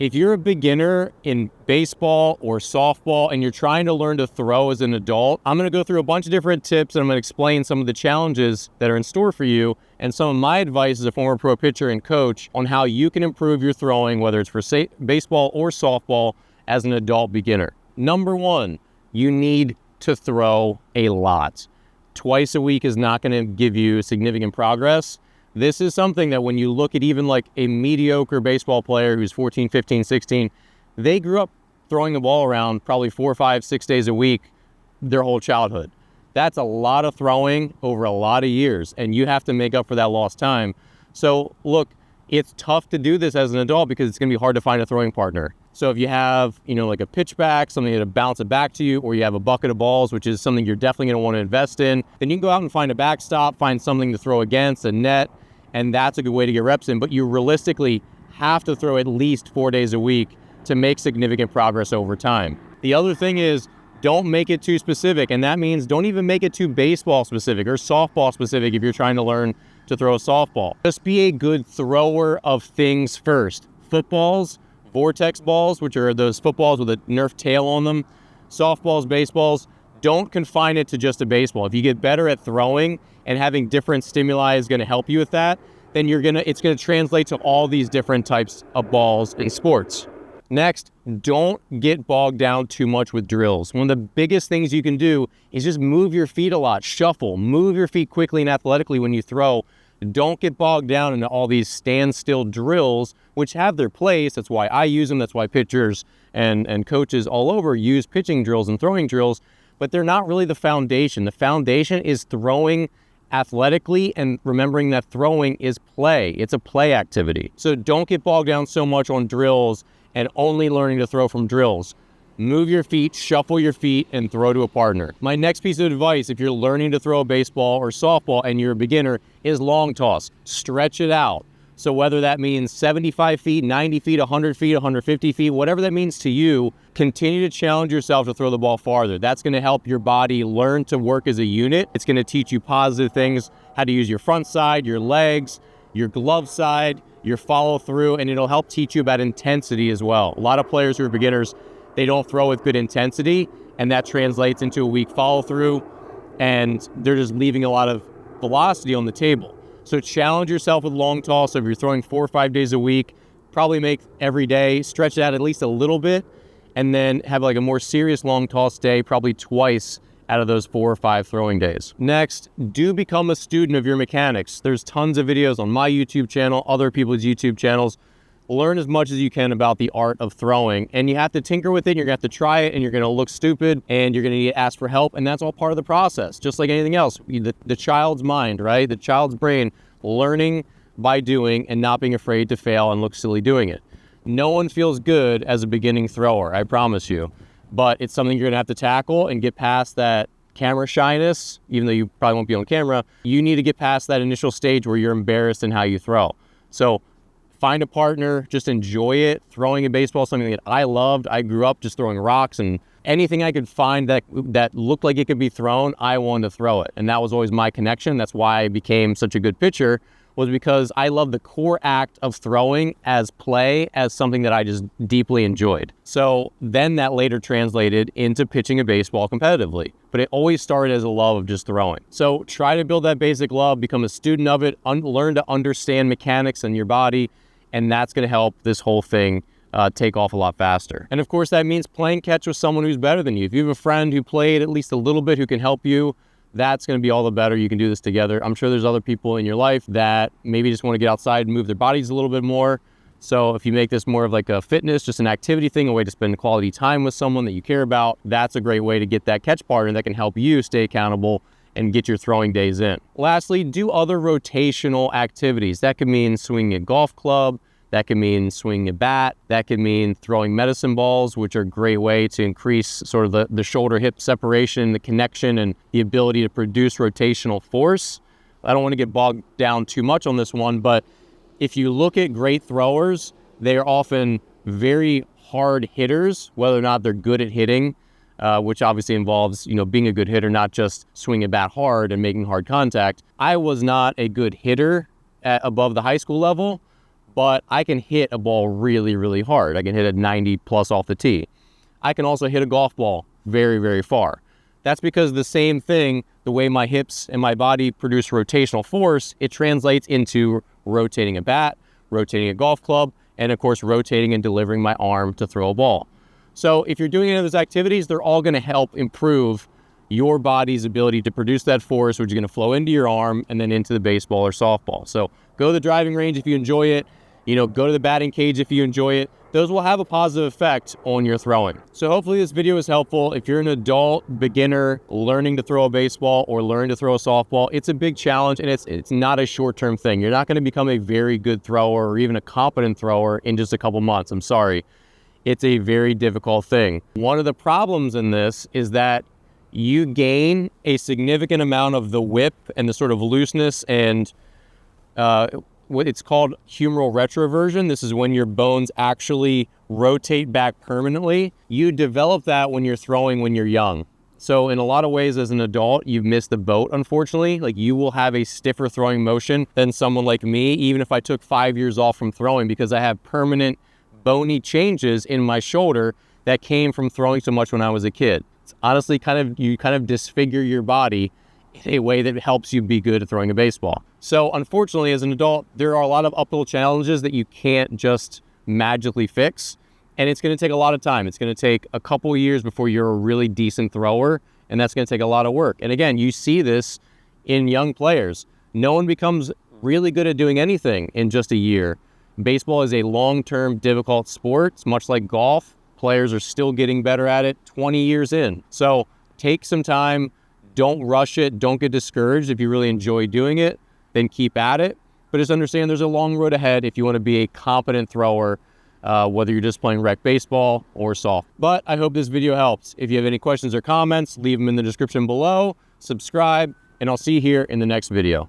If you're a beginner in baseball or softball and you're trying to learn to throw as an adult, I'm going to go through a bunch of different tips and I'm going to explain some of the challenges that are in store for you and some of my advice as a former pro pitcher and coach on how you can improve your throwing, whether it's for baseball or softball, as an adult beginner. Number one, you need to throw a lot. Twice a week is not going to give you significant progress. This is something that when you look at even like a mediocre baseball player who's 14, 15, 16, they grew up throwing the ball around probably 4, 5, 6 days a week their whole childhood. That's a lot of throwing over a lot of years, and you have to make up for that lost time. So look, it's tough to do this as an adult because it's going to be hard to find a throwing partner. So if you have, like a pitch back, something to bounce it back to you, or you have a bucket of balls, which is something you're definitely going to want to invest in, then you can go out and find a backstop, find something to throw against, a net, and that's a good way to get reps in. But you realistically have to throw at least 4 days a week to make significant progress over time. The other thing is, don't make it too specific, and that means don't even make it too baseball specific or softball specific if you're trying to learn to throw a softball. Just be a good thrower of things first. Footballs, vortex balls, which are those footballs with a Nerf tail on them, softballs, baseballs, don't confine it to just a baseball. If you get better at throwing and having different stimuli is going to help you with that, then it's going to translate to all these different types of balls in sports. Next, don't get bogged down too much with drills. One of the biggest things you can do is just move your feet a lot, shuffle, move your feet quickly and athletically when you throw. Don't get bogged down into all these standstill drills, which have their place. That's why I use them. That's why pitchers and coaches all over use pitching drills and throwing drills, but they're not really the foundation. The foundation is throwing athletically and remembering that throwing is play. It's a play activity. So don't get bogged down so much on drills and only learning to throw from drills. Move your feet, shuffle your feet, and throw to a partner. My next piece of advice, if you're learning to throw a baseball or softball and you're a beginner, is long toss. Stretch it out. So whether that means 75 feet, 90 feet, 100 feet, 150 feet, whatever that means to you, continue to challenge yourself to throw the ball farther. That's going to help your body learn to work as a unit. It's going to teach you positive things, how to use your front side, your legs, your glove side, your follow through, and it'll help teach you about intensity as well. A lot of players who are beginners, they don't throw with good intensity, and that translates into a weak follow through, and they're just leaving a lot of velocity on the table. So challenge yourself with long toss. So if you're throwing 4 or 5 days a week, probably make every day, stretch it out at least a little bit, and then have like a more serious long toss day, probably twice out of those 4 or 5 throwing days. Next, do become a student of your mechanics. There's tons of videos on my YouTube channel, other people's YouTube channels. Learn as much as you can about the art of throwing, and you have to tinker with it. You're gonna have to try it, and you're gonna look stupid, and you're gonna need to ask for help, and that's all part of the process. Just like anything else, the child's mind, right? The child's brain, learning by doing and not being afraid to fail and look silly doing it. No one feels good as a beginning thrower, I promise you, but it's something you're gonna have to tackle and get past that camera shyness. Even though you probably won't be on camera, you need to get past that initial stage where you're embarrassed in how you throw. So find a partner, just enjoy it. Throwing a baseball is something that I loved. I grew up just throwing rocks, and anything I could find that looked like it could be thrown, I wanted to throw it. And that was always my connection. That's why I became such a good pitcher, was because I love the core act of throwing as play, as something that I just deeply enjoyed. So then that later translated into pitching a baseball competitively. But it always started as a love of just throwing. So try to build that basic love, become a student of it, learn to understand mechanics in your body, and that's going to help this whole thing take off a lot faster. And of course, that means playing catch with someone who's better than you. If you have a friend who played at least a little bit who can help you, that's going to be all the better. You can do this together. I'm sure there's other people in your life that maybe just want to get outside and move their bodies a little bit more. So if you make this more of like a fitness, just an activity thing, a way to spend quality time with someone that you care about, that's a great way to get that catch partner that can help you stay accountable and get your throwing days in. Lastly, do other rotational activities. That could mean swinging a golf club. That could mean swinging a bat. That could mean throwing medicine balls, which are a great way to increase sort of the shoulder-hip separation, the connection, and the ability to produce rotational force. I don't want to get bogged down too much on this one, but if you look at great throwers, they are often very hard hitters, whether or not they're good at hitting, which obviously involves, being a good hitter, not just swinging a bat hard and making hard contact. I was not a good hitter above the high school level, but I can hit a ball really, really hard. I can hit it 90 plus off the tee. I can also hit a golf ball very, very far. That's because the same thing, the way my hips and my body produce rotational force, it translates into rotating a bat, rotating a golf club, and of course, rotating and delivering my arm to throw a ball. So if you're doing any of those activities, they're all going to help improve your body's ability to produce that force, which is going to flow into your arm and then into the baseball or softball. So go to the driving range if you enjoy it. Go to the batting cage if you enjoy it. Those will have a positive effect on your throwing. So hopefully this video is helpful. If you're an adult beginner learning to throw a baseball or learning to throw a softball, it's a big challenge, and it's not a short-term thing. You're not going to become a very good thrower or even a competent thrower in just a couple months. I'm sorry. It's a very difficult thing. One of the problems in this is that you gain a significant amount of the whip and the sort of looseness and what it's called humeral retroversion. This is when your bones actually rotate back permanently. You develop that when you're throwing when you're young. So in a lot of ways as an adult, you've missed the boat, unfortunately. Like, you will have a stiffer throwing motion than someone like me, even if I took 5 years off from throwing, because I have permanent bony changes in my shoulder that came from throwing so much when I was a kid. It's honestly you kind of disfigure your body in a way that helps you be good at throwing a baseball. So unfortunately, as an adult, there are a lot of uphill challenges that you can't just magically fix. And it's going to take a lot of time. It's going to take a couple years before you're a really decent thrower. And that's going to take a lot of work. And again, you see this in young players. No one becomes really good at doing anything in just a year. Baseball is a long-term, difficult sport. It's much like golf. Players are still getting better at it 20 years in. So take some time. Don't rush it. Don't get discouraged. If you really enjoy doing it, then keep at it. But just understand there's a long road ahead if you want to be a competent thrower, whether you're just playing rec baseball or soft. But I hope this video helps. If you have any questions or comments, leave them in the description below. Subscribe, and I'll see you here in the next video.